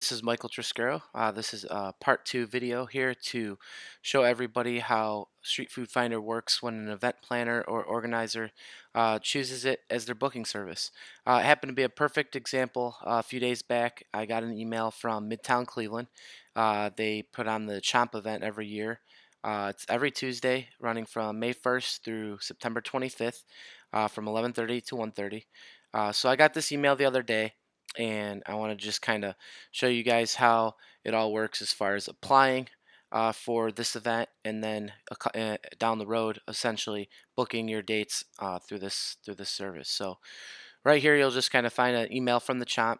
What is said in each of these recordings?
This is Michael Triscaro. This is a part two video here to show everybody how Street Food Finder works when an event planner or organizer chooses it as their booking service. It happened to be a perfect example. A few days back, I got an email from Midtown Cleveland. They put on the Chomp event every year. It's every Tuesday, running from May 1st through September 25th, from 11:30 to 1:30. So I got this email the other day, and I want to just kind of show you guys how it all works as far as applying for this event, and then down the road, essentially booking your dates through this service. So right here, you'll just kind of find an email from the Chomp,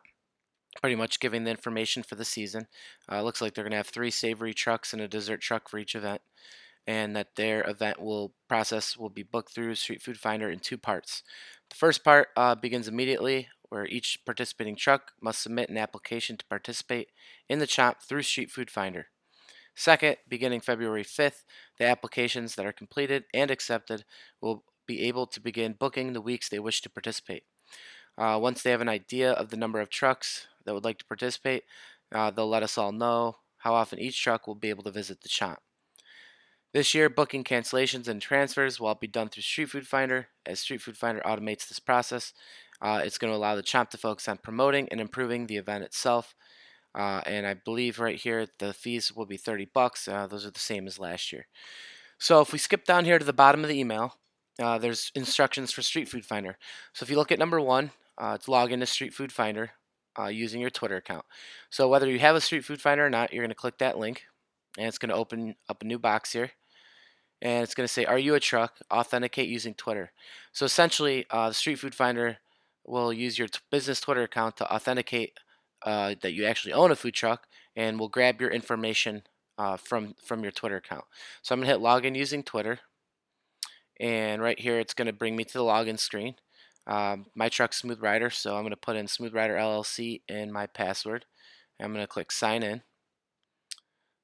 pretty much giving the information for the season. Looks like they're going to have 3 savory trucks and a dessert truck for each event, and that their event will be booked through Street Food Finder in 2 parts. The first part begins immediately, where each participating truck must submit an application to participate in the Chomp through Street Food Finder. Second, beginning February 5th, the applications that are completed and accepted will be able to begin booking the weeks they wish to participate. Once they have an idea of the number of trucks that would like to participate, they'll let us all know how often each truck will be able to visit the Chomp. This year, booking cancellations and transfers will be done through Street Food Finder. As Street Food Finder automates this process, it's going to allow the Chomp to focus on promoting and improving the event itself. And I believe right here the fees will be $30. Those are the same as last year. So if we skip down here to the bottom of the email, there's instructions for Street Food Finder. So if you look at number 1, it's log into Street Food Finder using your Twitter account. So whether you have a Street Food Finder or not, you're going to click that link, and it's going to open up a new box here, and it's going to say, "Are you a truck? Authenticate using Twitter." So essentially, the Street Food Finder will use your business Twitter account to authenticate that you actually own a food truck, and will grab your information from your Twitter account. So I'm going to hit login using Twitter, and right here it's going to bring me to the login screen. My truck's Smooth Rider, so I'm going to put in Smooth Rider LLC and my password. I'm going to click sign in,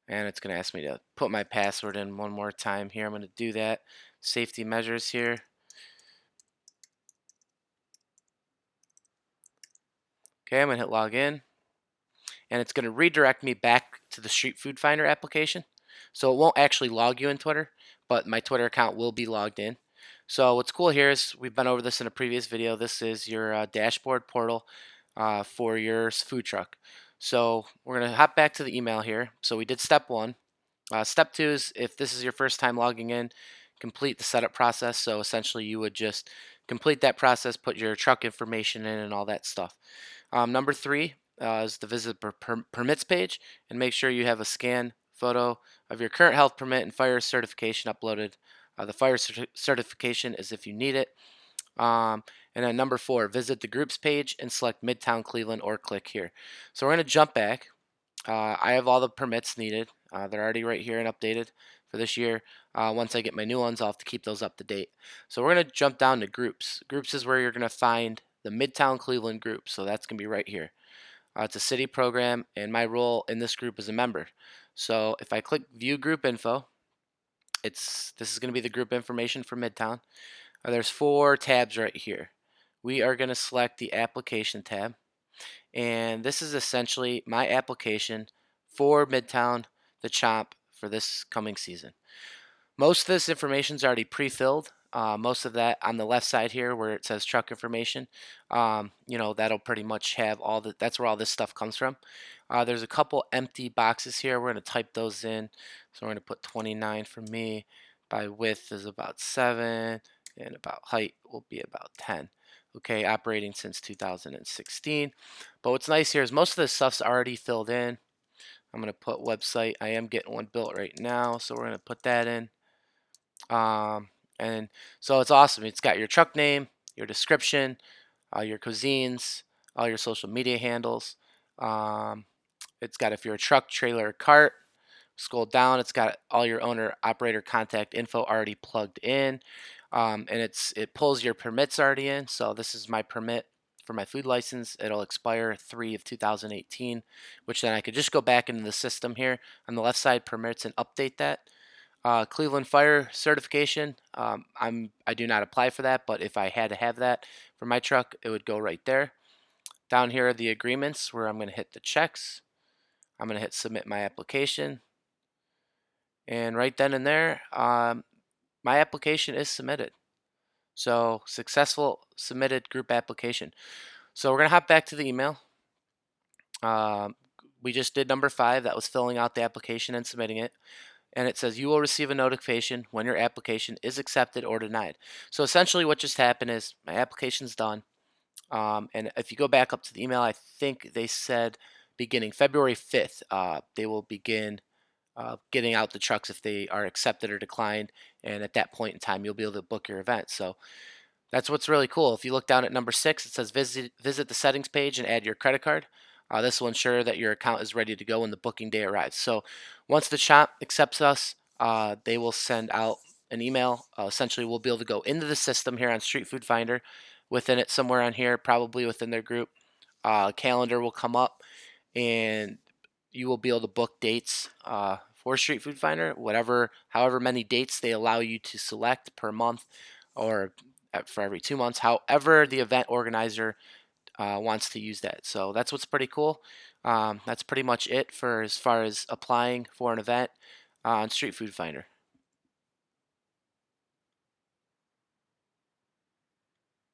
and it's going to ask me to put my password in one more time here. I'm going to do that. Safety measures here. Okay, I'm going to hit login, and it's going to redirect me back to the Street Food Finder application. So it won't actually log you in Twitter, but my Twitter account will be logged in. So what's cool here is, we've been over this in a previous video, this is your dashboard portal for your food truck. So we're going to hop back to the email here. So we did step 1. Step 2 is, if this is your first time logging in, complete the setup process. So essentially you would just complete that process, put your truck information in and all that stuff. Number 3 is the visit permits page, and make sure you have a scan photo of your current health permit and fire certification uploaded. The fire certification is if you need it. And then number 4, visit the groups page and select Midtown Cleveland, or click here. So we're going to jump back. I have all the permits needed. They're already right here and updated for this year. Once I get my new ones, I'll have to keep those up to date. So we're going to jump down to groups. Groups is where you're going to find the Midtown Cleveland group. So that's going to be right here. It's a city program, and my role in this group is a member. So if I click view group info, this is going to be the group information for Midtown. There's 4 tabs right here. We are going to select the application tab, and this is essentially my application for Midtown, the Chomp, for this coming season. Most of this information is already pre-filled. Most of that on the left side here, where it says truck information, that'll pretty much have all the. That's where all this stuff comes from. There's a couple empty boxes here. We're going to type those in. So we're going to put 29 for me. By width is about 7, and about height will be about 10. Okay, operating since 2016. But what's nice here is most of this stuff's already filled in. I'm going to put website. I am getting one built right now, so we're going to put that in. And so it's awesome. It's got your truck name, your description, your cuisines, all your social media handles. It's got if you're a truck, trailer, or cart. Scroll down. It's got all your owner operator contact info already plugged in, and it pulls your permits already in. So this is my permit for my food license. It'll expire 3 of 2018, which then I could just go back into the system here on the left side, permits, and update that. Cleveland Fire certification. I do not apply for that, but if I had to have that for my truck, it would go right there. Down here are the agreements, where I'm going to hit the checks. I'm going to hit submit my application. And right then and there, my application is submitted. So successful submitted group application. So we're going to hop back to the email. Um, we just did number 5. That was filling out the application and submitting it. And it says you will receive a notification when your application is accepted or denied. So essentially what just happened is my application's done. And if you go back up to the email, I think they said beginning February 5th, they will begin getting out the trucks if they are accepted or declined. And at that point in time, you'll be able to book your event. So that's what's really cool. If you look down at number 6, it says visit the settings page and add your credit card. This will ensure that your account is ready to go when the booking day arrives. So once the shop accepts us, they will send out an email. Essentially, we'll be able to go into the system here on Street Food Finder. Within it, somewhere on here, probably within their group, calendar will come up, and you will be able to book dates for Street Food Finder, however many dates they allow you to select per month, or for every 2 months, however the event organizer wants to use that. So that's what's pretty cool. That's pretty much it for as far as applying for an event on Street Food Finder.